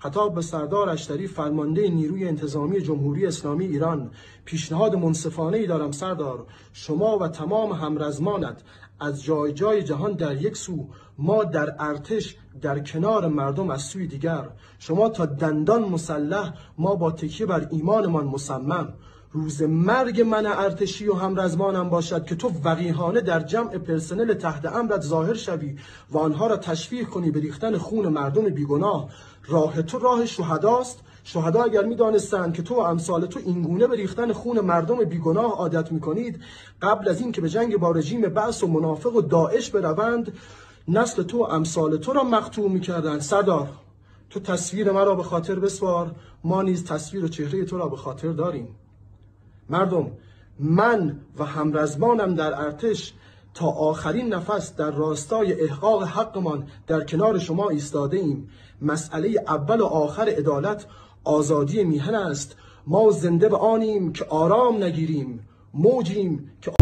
خطاب به سردار اشتری فرمانده نیروی انتظامی جمهوری اسلامی ایران: پیشنهاد منصفانه‌ای دارم سردار، شما و تمام همرزمانت از جای جای جهان در یک سو، ما در ارتش در کنار مردم از سوی دیگر، شما تا دندان مسلح، ما با تکیه بر ایمانمان مصمم. روز مرگ من ارتشی و همرزمانم باشد که تو وقیحانه در جمع پرسنل تحت امرت ظاهر شوی و آنها را تشویق کنی به ریختن خون مردم بیگناه. راه تو راه شهداست. شهدا اگر می‌دانستند که تو و امثال تو اینگونه به ریختن خون مردم بیگناه عادت می‌کنید، قبل از این که به جنگ با رژیم بعث و منافق و داعش بروند، نسل تو و امثال تو را مقتول می‌کردند. سردار، تو تصویر مرا به خاطر بسپار، ما نیز تصویر و چهره تو را به خاطر داریم. مردم، من و همرزمانم در ارتش تا آخرین نفس در راستای احقاق حقمان در کنار شما ایستاده ایم. مسئله اول و آخر عدالت آزادی میهن است. ما زنده به آنیم که آرام نگیریم، موجیم که